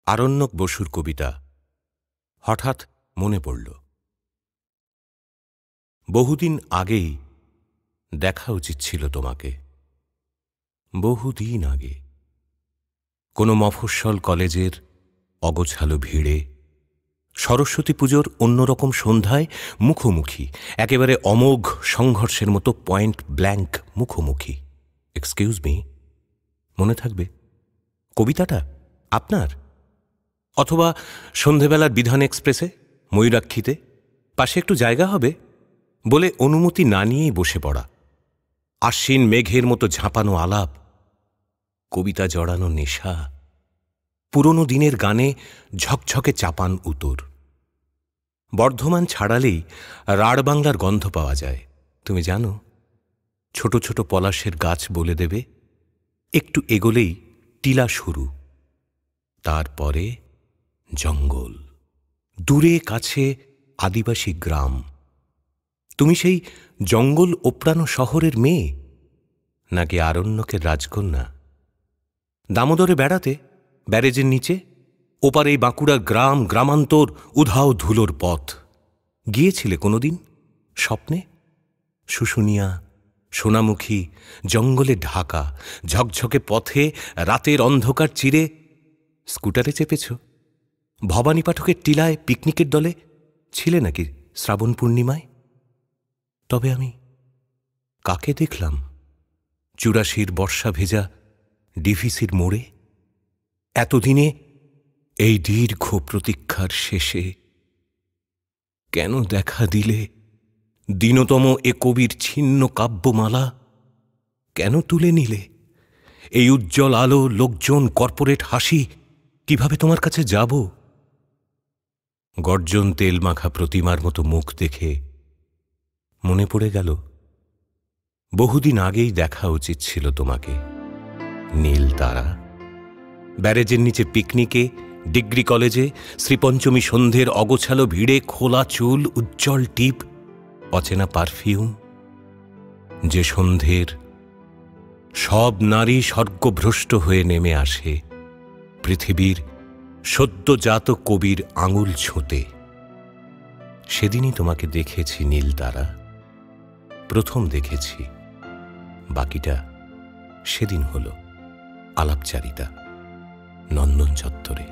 আরণ্যক বসুর কবিতা হঠাৎ মনে পড়ল। বহুদিন আগেই দেখা উচিত ছিল তোমাকে, বহুদিন আগে কোনো মফস্বল কলেজের অগোছালো ভিড়ে, সরস্বতী পুজোর অন্যরকম সন্ধ্যায় মুখোমুখি, একেবারে অমোঘ সংঘর্ষের মতো পয়েন্ট ব্ল্যাঙ্ক মুখোমুখি। এক্সকিউজ মি, মনে থাকবে কবিতাটা আপনার? অথবা সন্ধেবেলার বিধান এক্সপ্রেসে, ময়ূরাক্ষীতে পাশে একটু জায়গা হবে বলে অনুমতি না নিয়েই বসে পড়া, আশ্বিন মেঘের মতো ঝাঁপানো আলাপ, কবিতা জড়ানো নেশা, পুরনো দিনের গানে ঝকঝকে চাপান উতর। বর্ধমান ছাড়ালেই রাঢ় বাংলার গন্ধ পাওয়া যায়, তুমি জানো? ছোট ছোট পলাশের গাছ বলে দেবে, একটু এগোলেই টিলা শুরু, তারপরে জঙ্গল, দূরে কাছে আদিবাসী গ্রাম। তুমি সেই জঙ্গল ওপড়ানো শহরের মেয়ে, নাকি আরণ্যকের রাজকন্যা? দামোদরে বেড়াতে ব্যারেজের নিচে, ওপারে বাঁকুড়ার গ্রাম গ্রামান্তর উধাও ধুলোর পথ গিয়েছিলে কোনোদিন স্বপ্নে? শুশুনিয়া, সোনামুখী, জঙ্গলে ঢাকা ঝকঝকে পথে রাতের অন্ধকার চিরে স্কুটারে চেপেছ? ভবানী পাঠকের টিলায় পিকনিকের দলে ছিলে নাকি শ্রাবণ পূর্ণিমায়? তবে আমি কাকে দেখলাম ৮৪ বর্ষা ভেজা ডিভিসির মোড়ে? এতদিনে এই দীর্ঘ প্রতীক্ষার শেষে কেন দেখা দিলে দীনতম এ কবির ছিন্ন কাব্যমালা? কেন তুলে নিলে এই উজ্জ্বল আলো, লোকজন, কর্পোরেট হাসি? কিভাবে তোমার কাছে যাব? গর্জন তেল মাখা প্রতিমার মতো মুখ দেখে মনে পড়ে গেল বহুদিন আগেই দেখা উচিত ছিল তোমাকে। নীল তারা, ব্যারেজের নিচে পিকনিকে, ডিগ্রি কলেজে, শ্রীপঞ্চমী সন্ধ্যের অগোছালো ভিড়ে, খোলা চুল, উজ্জ্বল টিপ, অচেনা পারফিউম। যে সন্ধ্যের সব নারী স্বর্গভ্রষ্ট হয়ে নেমে আসে পৃথিবীর সদ্যজাত কবির আঙুল ছুঁতে। সেদিনই তোমাকে দেখেছি নীল তারা, প্রথম দেখেছি। বাকিটা সেদিন হলো আলাপচারিতা নন্দন চত্বরে।